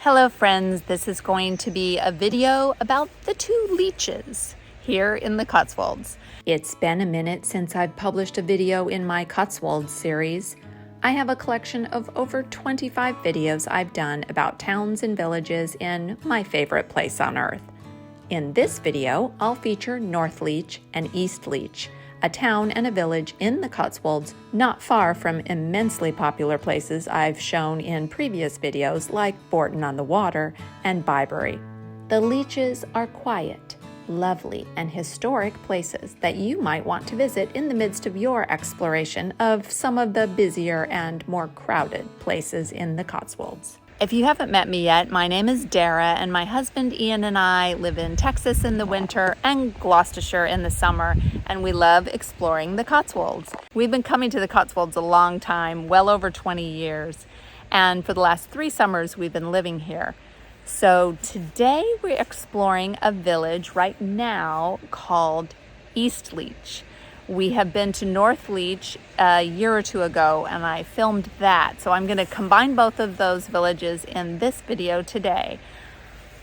Hello friends, this is going to be a video about the two leeches here in the Cotswolds. It's been a minute since I've published a video in my Cotswolds series. I have a collection of over 25 videos I've done about towns and villages in my favorite place on earth. In this video, I'll feature Northleach and Eastleach, a town and a village in the Cotswolds not far from immensely popular places I've shown in previous videos like Bourton-on-the-Water and Bybury. The Leeches are quiet, lovely, and historic places that you might want to visit in the midst of your exploration of some of the busier and more crowded places in the Cotswolds. If you haven't met me yet, my name is Dara, and my husband Ian and I live in Texas in the winter and Gloucestershire in the summer, and we love exploring the Cotswolds. We've been coming to the Cotswolds a long time, well over 20 years, and for the last 3 summers we've been living here. So today we're exploring a village right now called Eastleach. We have been to Northleach a year or two ago, and I filmed that. So I'm going to combine both of those villages in this video today.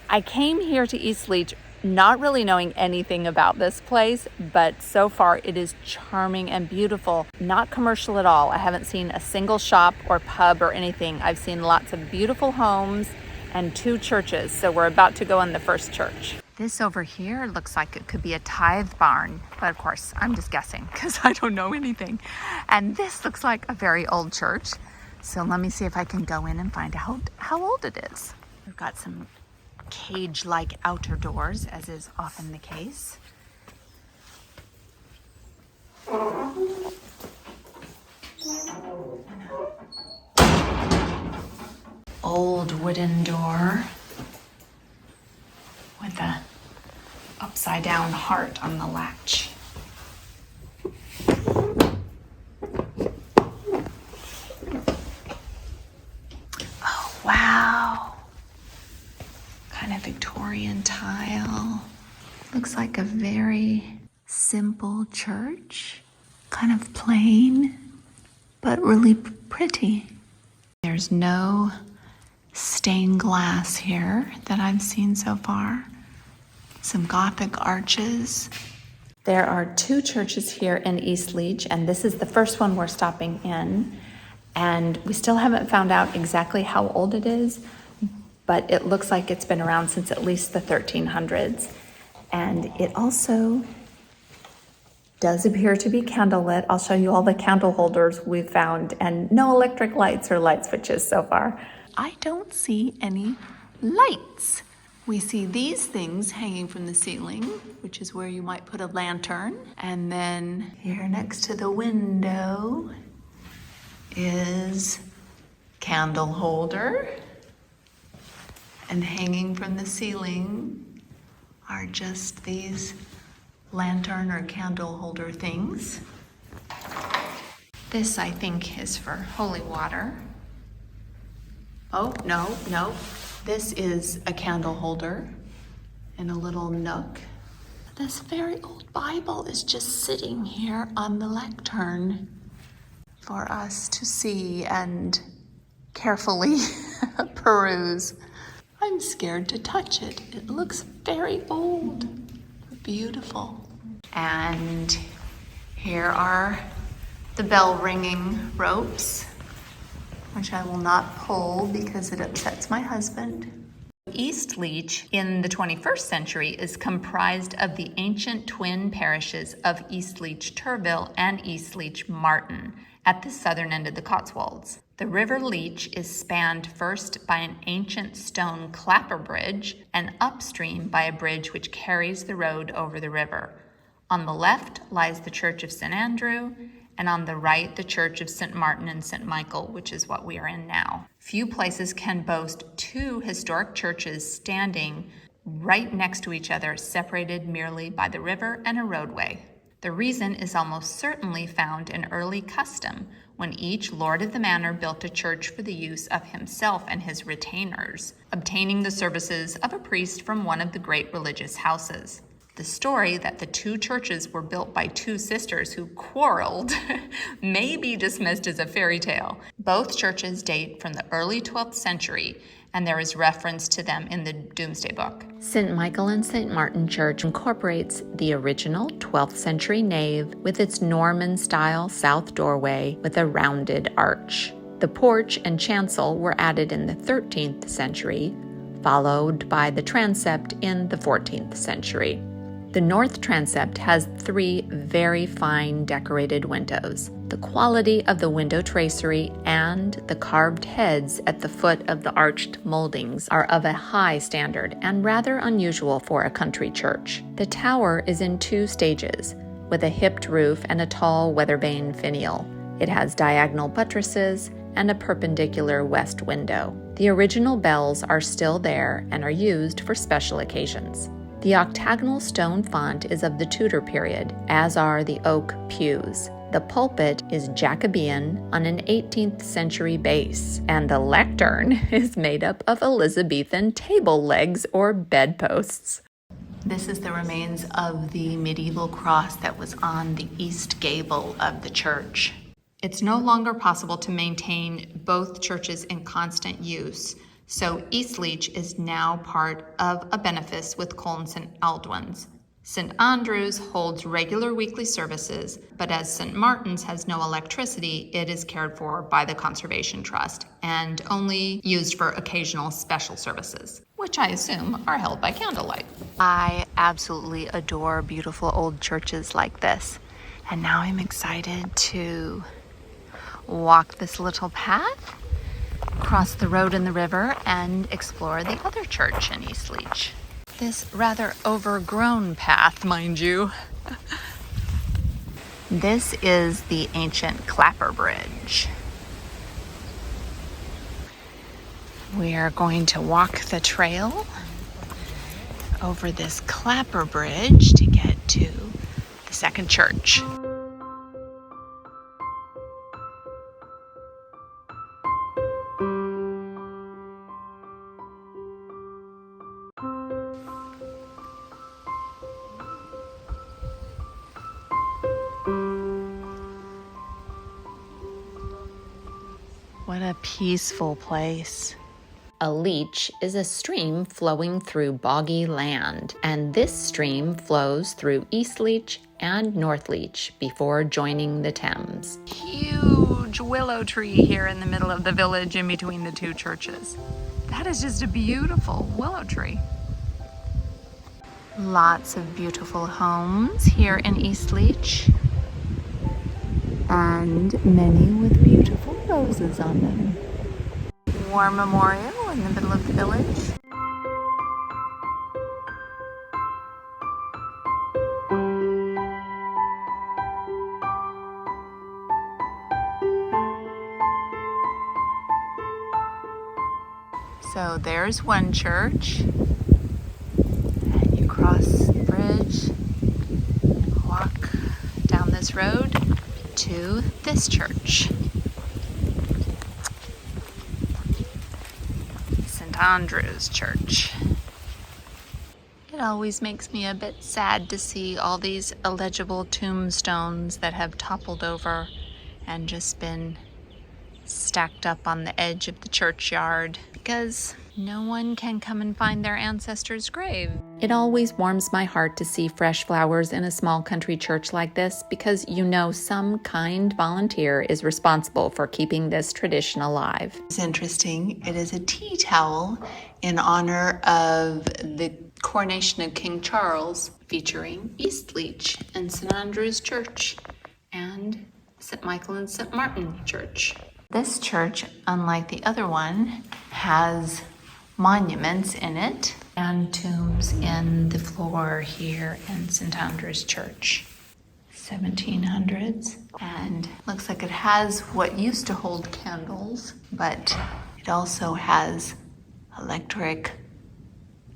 I came here to Eastleach not really knowing anything about this place, but so far it is charming and beautiful. Not commercial at all. I haven't seen a single shop or pub or anything. I've seen lots of beautiful homes and 2 churches. So we're about to go in the first church. This over here looks like it could be a tithe barn, but of course I'm just guessing because I don't know anything. And this looks like a very old church. So let me see if I can go in and find out how old it is. We've got some cage-like outer doors, as is often the case. Old wooden door with a upside down heart on the latch. Oh, wow. Kind of Victorian tile. Looks like a very simple church. Kind of plain, but really pretty. There's no stained glass here that I've seen so far. Some Gothic arches. There are 2 churches here in Eastleach, and this is the first one we're stopping in. And we still haven't found out exactly how old it is, but it looks like it's been around since at least the 1300s. And it also does appear to be candlelit. I'll show you all the candle holders we've found, and no electric lights or light switches so far. I don't see any lights. We see these things hanging from the ceiling, which is where you might put a lantern. And then here next to the window is candle holder. And hanging from the ceiling are just these lantern or candle holder things. This, I think, is for holy water. Oh, no. This is a candle holder in a little nook. This very old Bible is just sitting here on the lectern for us to see and carefully peruse. I'm scared to touch it. It looks very old, beautiful. And here are the bell ringing ropes, which I will not pull because it upsets my husband. Eastleach in the 21st century is comprised of the ancient twin parishes of Eastleach Turville and Eastleach Martin at the southern end of the Cotswolds. The River Leach is spanned first by an ancient stone clapper bridge and upstream by a bridge which carries the road over the river. On the left lies the Church of St. Andrew, and on the right, the Church of St. Martin and St. Michael, which is what we are in now. Few places can boast 2 historic churches standing right next to each other, separated merely by the river and a roadway. The reason is almost certainly found in early custom, when each lord of the manor built a church for the use of himself and his retainers, obtaining the services of a priest from one of the great religious houses. The story that the 2 churches were built by 2 sisters who quarreled may be dismissed as a fairy tale. Both churches date from the early 12th century and there is reference to them in the Domesday Book. St. Michael and St. Martin Church incorporates the original 12th century nave with its Norman-style south doorway with a rounded arch. The porch and chancel were added in the 13th century, followed by the transept in the 14th century. The north transept has 3 very fine decorated windows. The quality of the window tracery and the carved heads at the foot of the arched moldings are of a high standard and rather unusual for a country church. The tower is in 2 stages, with a hipped roof and a tall weathervane finial. It has diagonal buttresses and a perpendicular west window. The original bells are still there and are used for special occasions. The octagonal stone font is of the Tudor period, as are the oak pews. The pulpit is Jacobean on an 18th century base, and the lectern is made up of Elizabethan table legs or bedposts. This is the remains of the medieval cross that was on the east gable of the church. It's no longer possible to maintain both churches in constant use, so Eastleach is now part of a benefice with Colne St. Aldwyn's. St. Andrew's holds regular weekly services, but as St. Martin's has no electricity, it is cared for by the Conservation Trust and only used for occasional special services, which I assume are held by candlelight. I absolutely adore beautiful old churches like this, and now I'm excited to walk this little path, cross the road and the river, and explore the other church in Eastleach. This rather overgrown path, mind you. This is the ancient Clapper Bridge. We are going to walk the trail over this Clapper Bridge to get to the second church. What a peaceful place. A leach is a stream flowing through boggy land, and this stream flows through Eastleach and Northleach before joining the Thames. Huge willow tree here in the middle of the village in between the 2 churches. That is just a beautiful willow tree. Lots of beautiful homes here in Eastleach, and many with beautiful roses on them. War Memorial in the middle of the village. So there's one church, and you cross the bridge, walk down this road to this church. St. Andrew's Church. It always makes me a bit sad to see all these illegible tombstones that have toppled over and just been stacked up on the edge of the churchyard because no one can come and find their ancestor's grave. It always warms my heart to see fresh flowers in a small country church like this because you know some kind volunteer is responsible for keeping this tradition alive. It's interesting. It is a tea towel in honor of the coronation of King Charles, featuring Eastleach and St. Andrew's Church and St. Michael and St. Martin Church. This church, unlike the other one, has monuments in it and tombs in the floor here in St. Andrew's Church. 1700s, and looks like it has what used to hold candles, but it also has electric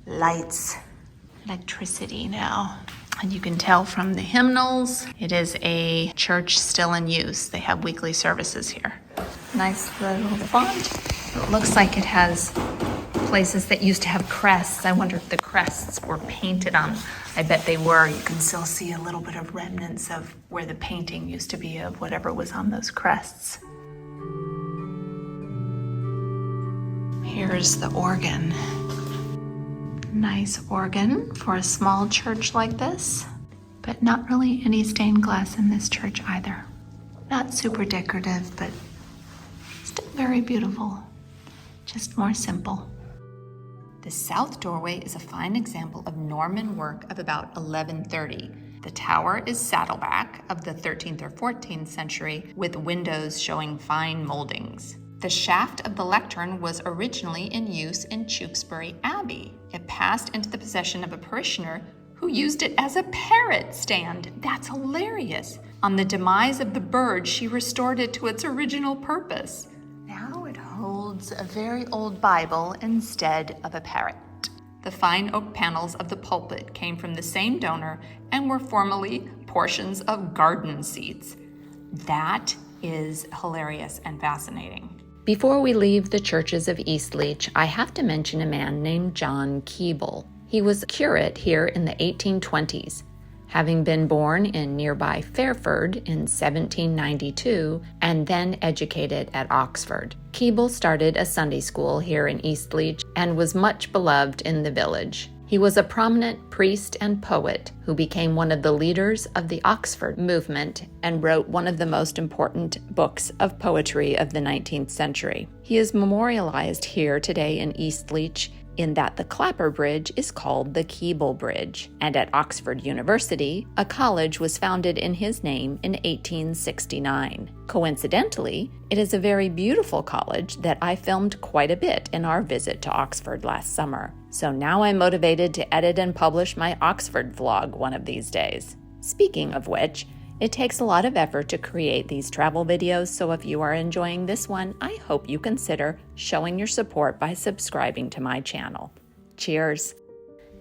lights, electricity now. And you can tell from the hymnals, it is a church still in use. They have weekly services here. Nice little font. It looks like it has places that used to have crests. I wonder if the crests were painted on. I bet they were. You can still see a little bit of remnants of where the painting used to be of whatever was on those crests. Here Here's the organ. Nice organ for a small church like this, but not really any stained glass in this church either. Not super decorative, but still very beautiful. Just more simple. The south doorway is a fine example of Norman work of about 1130. The tower is saddleback of the 13th or 14th century with windows showing fine moldings. The shaft of the lectern was originally in use in Tewkesbury Abbey. It passed into the possession of a parishioner who used it as a parrot stand. That's hilarious. On the demise of the bird, she restored it to its original purpose. Now it holds a very old Bible instead of a parrot. The fine oak panels of the pulpit came from the same donor and were formerly portions of garden seats. That is hilarious and fascinating. Before we leave the churches of Eastleach, I have to mention a man named John Keble. He was a curate here in the 1820s. Having been born in nearby Fairford in 1792 and then educated at Oxford. Keble started a Sunday school here in Eastleach and was much beloved in the village. He was a prominent priest and poet who became one of the leaders of the Oxford movement and wrote one of the most important books of poetry of the 19th century. He is memorialized here today in Eastleach in that the Clapper Bridge is called the Keble Bridge, and at Oxford University, a college was founded in his name in 1869. Coincidentally, it is a very beautiful college that I filmed quite a bit in our visit to Oxford last summer. So now I'm motivated to edit and publish my Oxford vlog one of these days. Speaking of which, it takes a lot of effort to create these travel videos, so if you are enjoying this one, I hope you consider showing your support by subscribing to my channel. Cheers!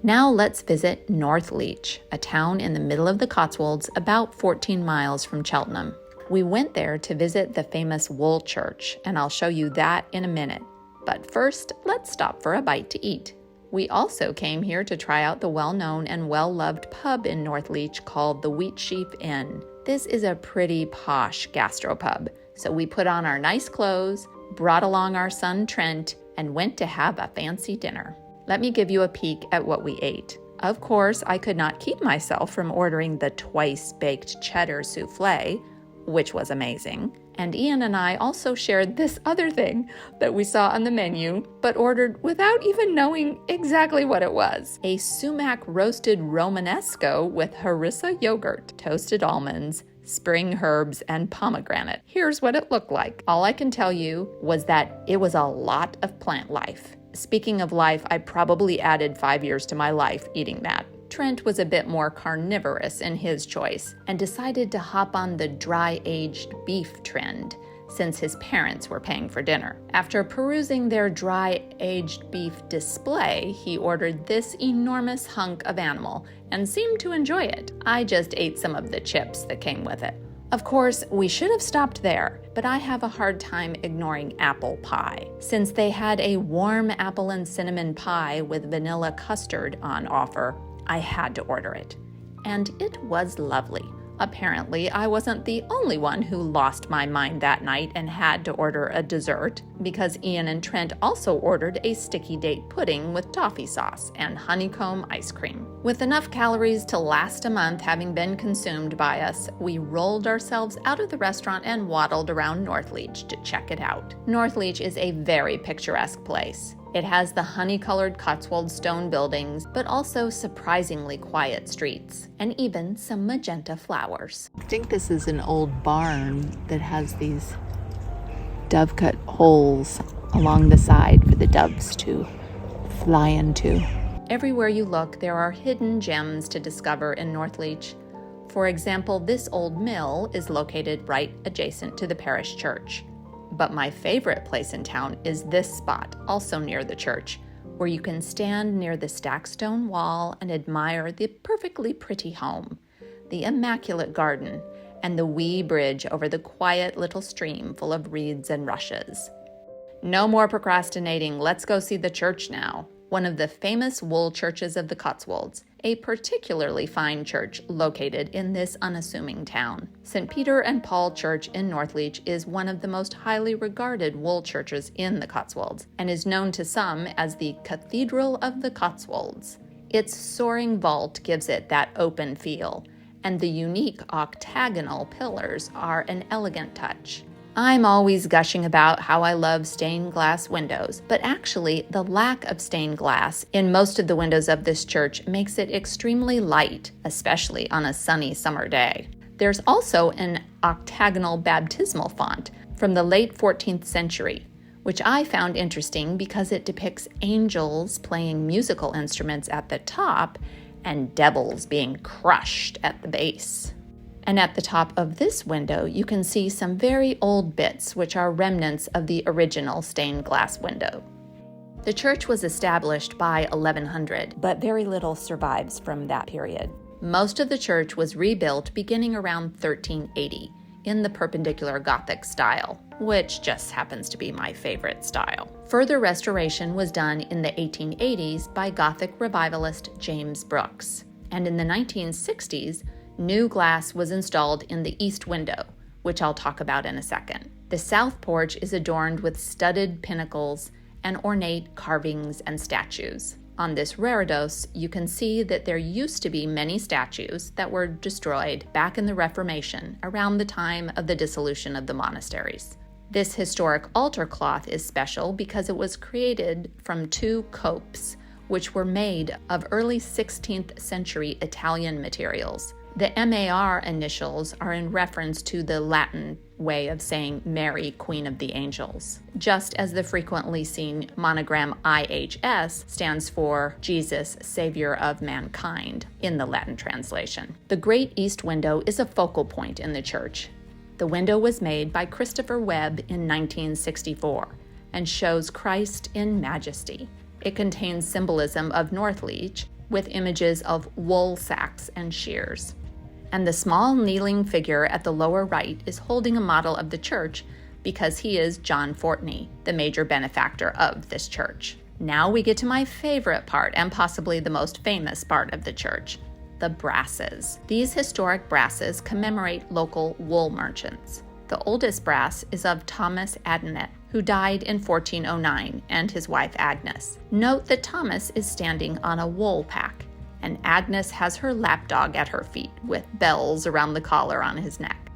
Now let's visit Northleach, a town in the middle of the Cotswolds about 14 miles from Cheltenham. We went there to visit the famous Wool Church, and I'll show you that in a minute. But first, let's stop for a bite to eat. We also came here to try out the well-known and well-loved pub in Northleach called the Wheatsheaf Inn. This is a pretty posh gastropub, so we put on our nice clothes, brought along our son Trent, and went to have a fancy dinner. Let me give you a peek at what we ate. Of course, I could not keep myself from ordering the twice-baked cheddar souffle, which was amazing. And Ian and I also shared this other thing that we saw on the menu, but ordered without even knowing exactly what it was. A sumac roasted Romanesco with harissa yogurt, toasted almonds, spring herbs, and pomegranate. Here's what it looked like. All I can tell you was that it was a lot of plant life. Speaking of life, I probably added 5 years to my life eating that. Trent was a bit more carnivorous in his choice and decided to hop on the dry-aged beef trend since his parents were paying for dinner. After perusing their dry-aged beef display, he ordered this enormous hunk of animal and seemed to enjoy it. I just ate some of the chips that came with it. Of course, we should have stopped there, but I have a hard time ignoring apple pie. Since they had a warm apple and cinnamon pie with vanilla custard on offer, I had to order it. And it was lovely. Apparently, I wasn't the only one who lost my mind that night and had to order a dessert, because Ian and Trent also ordered a sticky date pudding with toffee sauce and honeycomb ice cream. With enough calories to last a month having been consumed by us, we rolled ourselves out of the restaurant and waddled around Northleach to check it out. Northleach is a very picturesque place. It has the honey-colored Cotswold stone buildings, but also surprisingly quiet streets, and even some magenta flowers. I think this is an old barn that has these dove-cut holes along the side for the doves to fly into. Everywhere you look, there are hidden gems to discover in Northleach. For example, this old mill is located right adjacent to the parish church. But my favorite place in town is this spot, also near the church, where you can stand near the stacked stone wall and admire the perfectly pretty home, the immaculate garden, and the wee bridge over the quiet little stream full of reeds and rushes. No more procrastinating, let's go see the church now. one of the famous wool churches of the Cotswolds, a particularly fine church located in this unassuming town. St. Peter and Paul Church in Northleach is one of the most highly regarded wool churches in the Cotswolds and is known to some as the Cathedral of the Cotswolds. Its soaring vault gives it that open feel, and the unique octagonal pillars are an elegant touch. I'm always gushing about how I love stained glass windows, but actually the lack of stained glass in most of the windows of this church makes it extremely light, especially on a sunny summer day. There's also an octagonal baptismal font from the late 14th century, which I found interesting because it depicts angels playing musical instruments at the top and devils being crushed at the base. And at the top of this window, you can see some very old bits, which are remnants of the original stained glass window. The church was established by 1100, but very little survives from that period. Most of the church was rebuilt beginning around 1380 in the Perpendicular Gothic style, which just happens to be my favorite style. Further restoration was done in the 1880s by Gothic revivalist James Brooks, and in the 1960s, new glass was installed in the east window, which I'll talk about in a second. The south porch is adorned with studded pinnacles and ornate carvings and statues. On this reredos, you can see that there used to be many statues that were destroyed back in the Reformation around the time of the dissolution of the monasteries. This historic altar cloth is special because it was created from two copes, which were made of early 16th century Italian materials. The MAR initials are in reference to the Latin way of saying Mary, Queen of the Angels, just as the frequently seen monogram IHS stands for Jesus, Savior of Mankind in the Latin translation. The Great East Window is a focal point in the church. The window was made by Christopher Webb in 1964 and shows Christ in majesty. It contains symbolism of Northleach with images of wool sacks and shears. And the small kneeling figure at the lower right is holding a model of the church because he is John Fortney, the major benefactor of this church. Now we get to my favorite part and possibly the most famous part of the church, the brasses. These historic brasses commemorate local wool merchants. The oldest brass is of Thomas Adenet, who died in 1409, and his wife Agnes. Note that Thomas is standing on a wool pack, and Agnes has her lapdog at her feet with bells around the collar on his neck.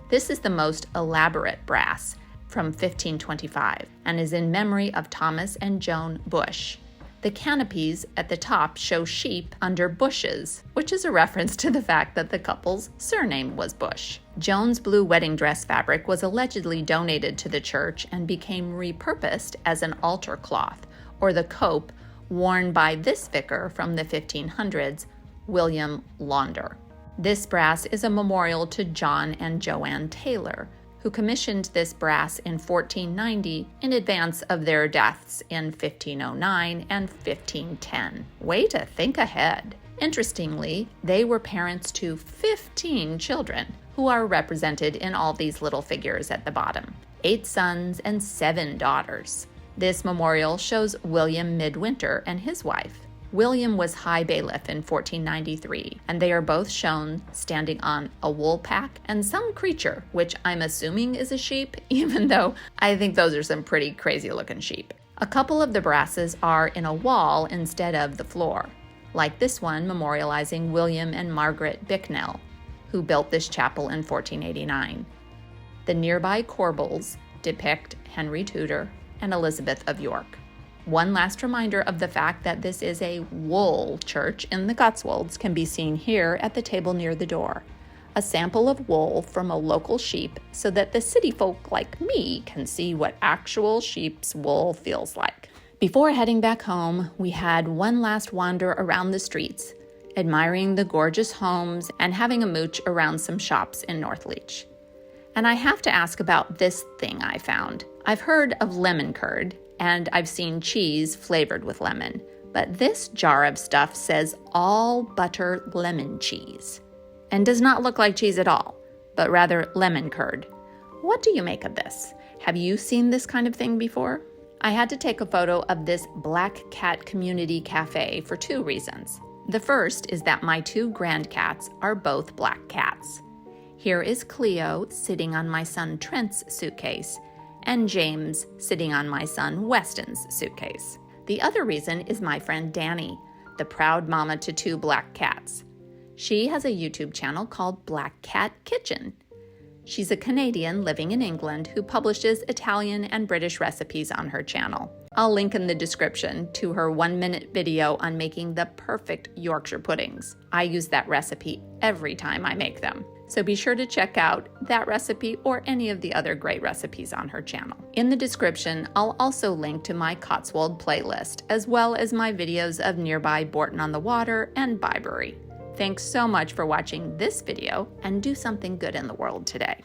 This is the most elaborate brass from 1525 and is in memory of Thomas and Joan Bush. The canopies at the top show sheep under bushes, which is a reference to the fact that the couple's surname was Bush. Joan's blue wedding dress fabric was allegedly donated to the church and became repurposed as an altar cloth, or the cope, worn by this vicar from the 1500s, William Launder. This brass is a memorial to John and Joanne Taylor, who commissioned this brass in 1490 in advance of their deaths in 1509 and 1510. Way to think ahead. Interestingly, they were parents to 15 children, who are represented in all these little figures at the bottom. 8 sons and 7 daughters. This memorial shows William Midwinter and his wife. William was High Bailiff in 1493, and they are both shown standing on a wool pack and some creature, which I'm assuming is a sheep, even though I think those are some pretty crazy looking sheep. A couple of the brasses are in a wall instead of the floor, like this one memorializing William and Margaret Bicknell, who built this chapel in 1489. The nearby corbels depict Henry Tudor and Elizabeth of York. One last reminder of the fact that this is a wool church in the Cotswolds can be seen here at the table near the door. A sample of wool from a local sheep so that the city folk like me can see what actual sheep's wool feels like. Before heading back home, we had one last wander around the streets, admiring the gorgeous homes and having a mooch around some shops in Northleach. And I have to ask about this thing I found. I've heard of lemon curd, and I've seen cheese flavored with lemon, but this jar of stuff says all butter lemon cheese, and does not look like cheese at all, but rather lemon curd. What do you make of this? Have you seen this kind of thing before? I had to take a photo of this Black Cat Community Cafe for two reasons. The first is that my two grandcats are both black cats. Here is Cleo sitting on my son Trent's suitcase, and James sitting on my son Weston's suitcase. The other reason is my friend Danny, the proud mama to two black cats. She has a YouTube channel called Black Cat Kitchen. She's a Canadian living in England who publishes Italian and British recipes on her channel. I'll link in the description to her 1-minute video on making the perfect Yorkshire puddings. I use that recipe every time I make them. So be sure to check out that recipe or any of the other great recipes on her channel. In the description, I'll also link to my Cotswold playlist, as well as my videos of nearby Bourton-on-the-Water and Bibury. Thanks so much for watching this video, and do something good in the world today.